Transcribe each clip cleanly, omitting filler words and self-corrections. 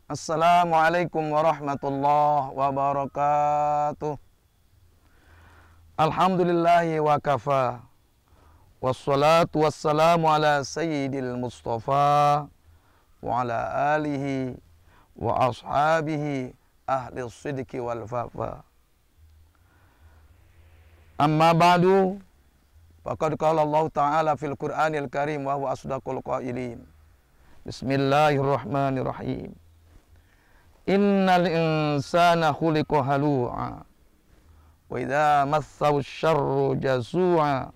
Assalamualaikum warahmatullahi wabarakatuh. Alhamdulillahi wa kafa. Wassalatu wassalamu ala sayyidil mustafa wa ala alihi wa ashabihi ahli sidqi wal fafa. Amma ba'du, faqad qala Allah Ta'ala fil Qur'anil Karim wa huwa asdaqul qailin. Bismillahirrahmanirrahim. Innal insana khuliqa halu'a wa idza massahu syarru jazu'a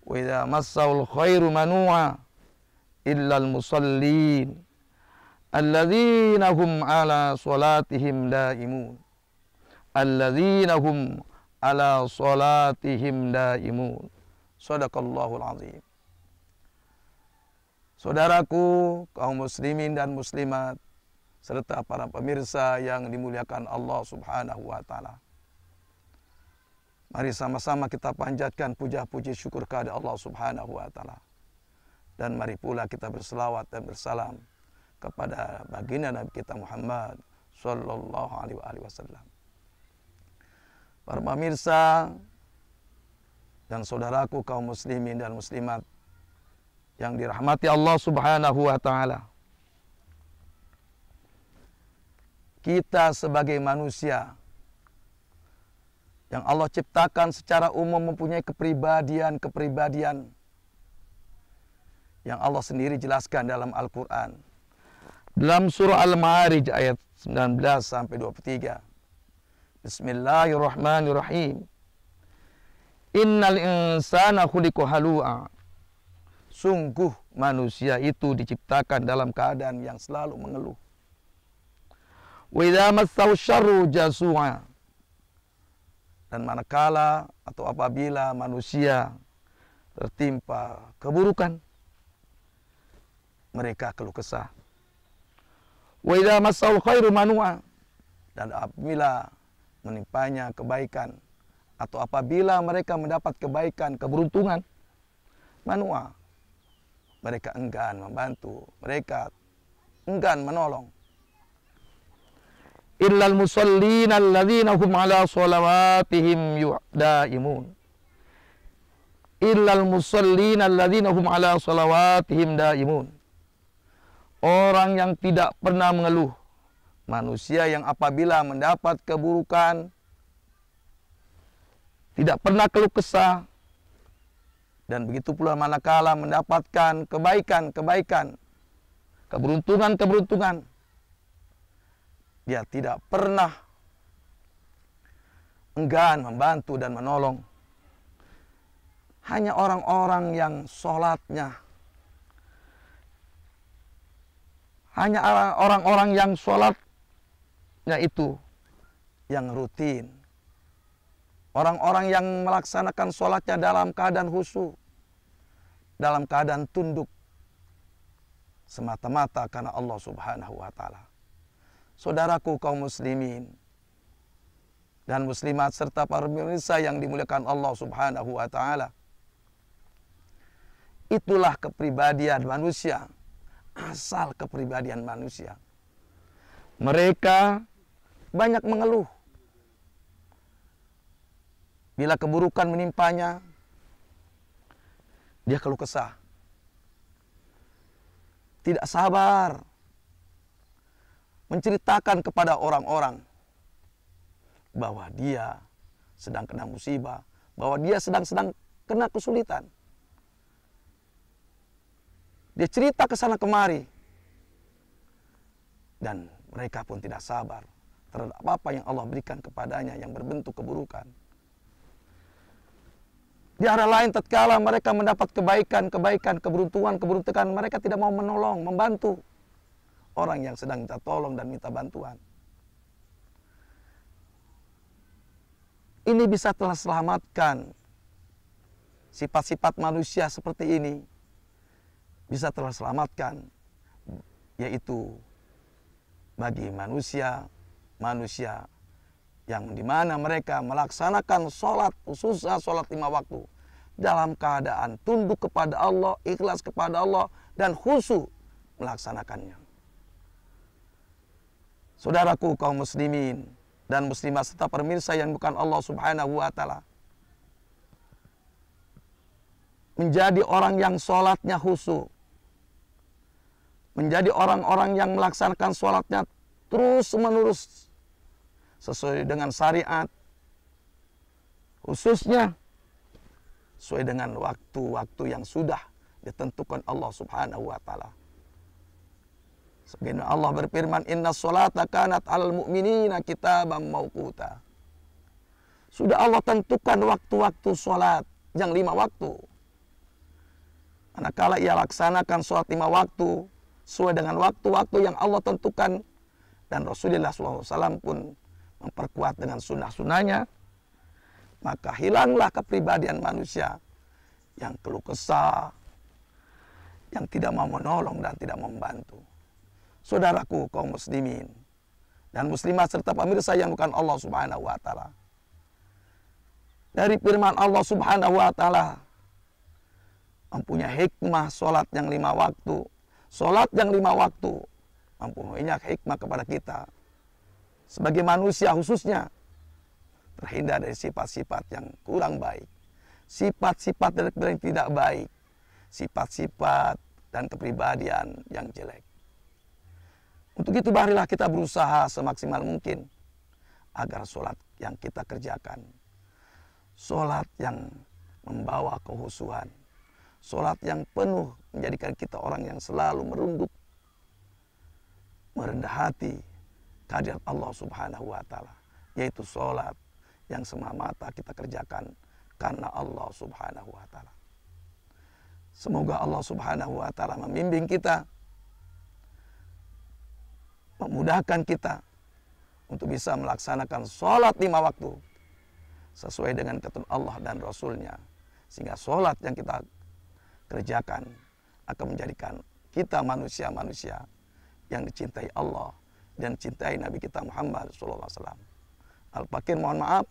wa idza massahu khairu manu'a illal musallin alladzina hum ala salatihim daimun alladzina hum ala salatihim daimun. Shadaqallahul azim. Saudaraku, kaum muslimin dan muslimat, serta para pemirsa yang dimuliakan Allah Subhanahu wa Ta'ala. Mari sama-sama kita panjatkan puja-puji syukur kepada Allah Subhanahu wa Ta'ala. Dan mari pula kita berselawat dan bersalam kepada baginda Nabi kita Muhammad sallallahu alaihi wasallam. Para pemirsa dan saudaraku kaum muslimin dan muslimat yang dirahmati Allah Subhanahu wa Ta'ala. Kita sebagai manusia yang Allah ciptakan secara umum mempunyai kepribadian yang Allah sendiri jelaskan dalam Al-Quran. Dalam surah Al-Ma'arij ayat 19 sampai 23. Bismillahirrahmanirrahim. Innal insana khuliqa halu'a. Sungguh manusia itu diciptakan dalam keadaan yang selalu mengeluh. Wa idza massahu syarru jazu'a. Dan manakala atau apabila manusia tertimpa keburukan, mereka keluh kesah. Wa idza massahu khairu manu'a. Dan apabila menimpanya kebaikan atau apabila mereka mendapat kebaikan, keberuntungan, manu'a, mereka enggan membantu, mereka enggan menolong. Illal musallin alladzina hum ala sholawatihim daimun. Illal musallin alladzina hum ala sholawatihim daimun. Orang yang tidak pernah mengeluh, manusia yang apabila mendapat keburukan tidak pernah keluh kesah, dan begitu pula manakala mendapatkan kebaikan, keberuntungan, dia tidak pernah enggan membantu dan menolong. Hanya orang-orang yang sholatnya, hanya orang-orang yang sholatnya itu yang rutin. Orang-orang yang melaksanakan sholatnya dalam keadaan khusyuk, dalam keadaan tunduk, semata-mata karena Allah Subhanahu wa Ta'ala. Saudaraku kaum muslimin dan muslimat serta para pemirsa yang dimuliakan Allah Subhanahu wa Ta'ala. Itulah kepribadian manusia, asal kepribadian manusia. Mereka banyak mengeluh. Bila keburukan menimpanya, dia keluh kesah. Tidak sabar menceritakan kepada orang-orang bahwa dia sedang kena musibah, bahwa dia sedang kena kesulitan. Dia cerita ke sana kemari. Dan mereka pun tidak sabar terhadap apa yang Allah berikan kepadanya yang berbentuk keburukan. Di arah lain tatkala mereka mendapat kebaikan, keberuntungan, mereka tidak mau menolong, membantu orang yang sedang minta tolong dan minta bantuan. Ini bisa telah selamatkan sifat-sifat manusia seperti ini. Bisa telah selamatkan, yaitu bagi manusia yang dimana mereka melaksanakan sholat, khususnya sholat 5 waktu, dalam keadaan tunduk kepada Allah, ikhlas kepada Allah, dan khusyuk melaksanakannya. Saudaraku kaum muslimin dan muslimah serta pemirsa yang bukan Allah Subhanahu wa taala, menjadi orang yang sholatnya khusyuk, menjadi orang-orang yang melaksanakan sholatnya terus menerus sesuai dengan syariat, khususnya sesuai dengan waktu-waktu yang sudah ditentukan Allah Subhanahu wa taala. Sebagaimana Allah berfirman, "Inna sholata kanat 'alal mu'minina kitaban mauquta." Sudah Allah tentukan waktu-waktu sholat yang 5 waktu. Manakala ia laksanakan sholat 5 waktu sesuai dengan waktu-waktu yang Allah tentukan, dan Rasulullah SAW pun memperkuat dengan sunnah-sunnahnya, maka hilanglah kepribadian manusia yang keluh kesah, yang tidak mau menolong dan tidak mau membantu. Saudaraku kaum muslimin dan muslimat serta pemirsa yang bukan Allah Subhanahu wa taala, dari firman Allah Subhanahu wa taala mempunyai hikmah sholat yang 5 waktu. Sholat yang 5 waktu mempunyai hikmah kepada kita sebagai manusia, khususnya terhindar dari sifat-sifat yang kurang baik, sifat-sifat yang tidak baik, sifat-sifat dan kepribadian yang jelek. Untuk itu marilah kita berusaha semaksimal mungkin agar sholat yang kita kerjakan, sholat yang membawa kehusuan, sholat yang penuh menjadikan kita orang yang selalu merunduk, merendah hati kehadirat Allah Subhanahu wa taala, yaitu sholat yang semata-mata kita kerjakan karena Allah Subhanahu wa taala. Semoga Allah Subhanahu wa taala membimbing kita, memudahkan kita untuk bisa melaksanakan sholat 5 waktu sesuai dengan ketentuan Allah dan Rasulnya, sehingga sholat yang kita kerjakan akan menjadikan kita manusia-manusia yang dicintai Allah dan cintai Nabi kita Muhammad SAW. Al-Fakir mohon maaf.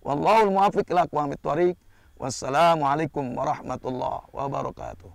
Wallahul muwaffiq ila aqwamit thoriq. Wassalamualaikum warahmatullahi wabarakatuh.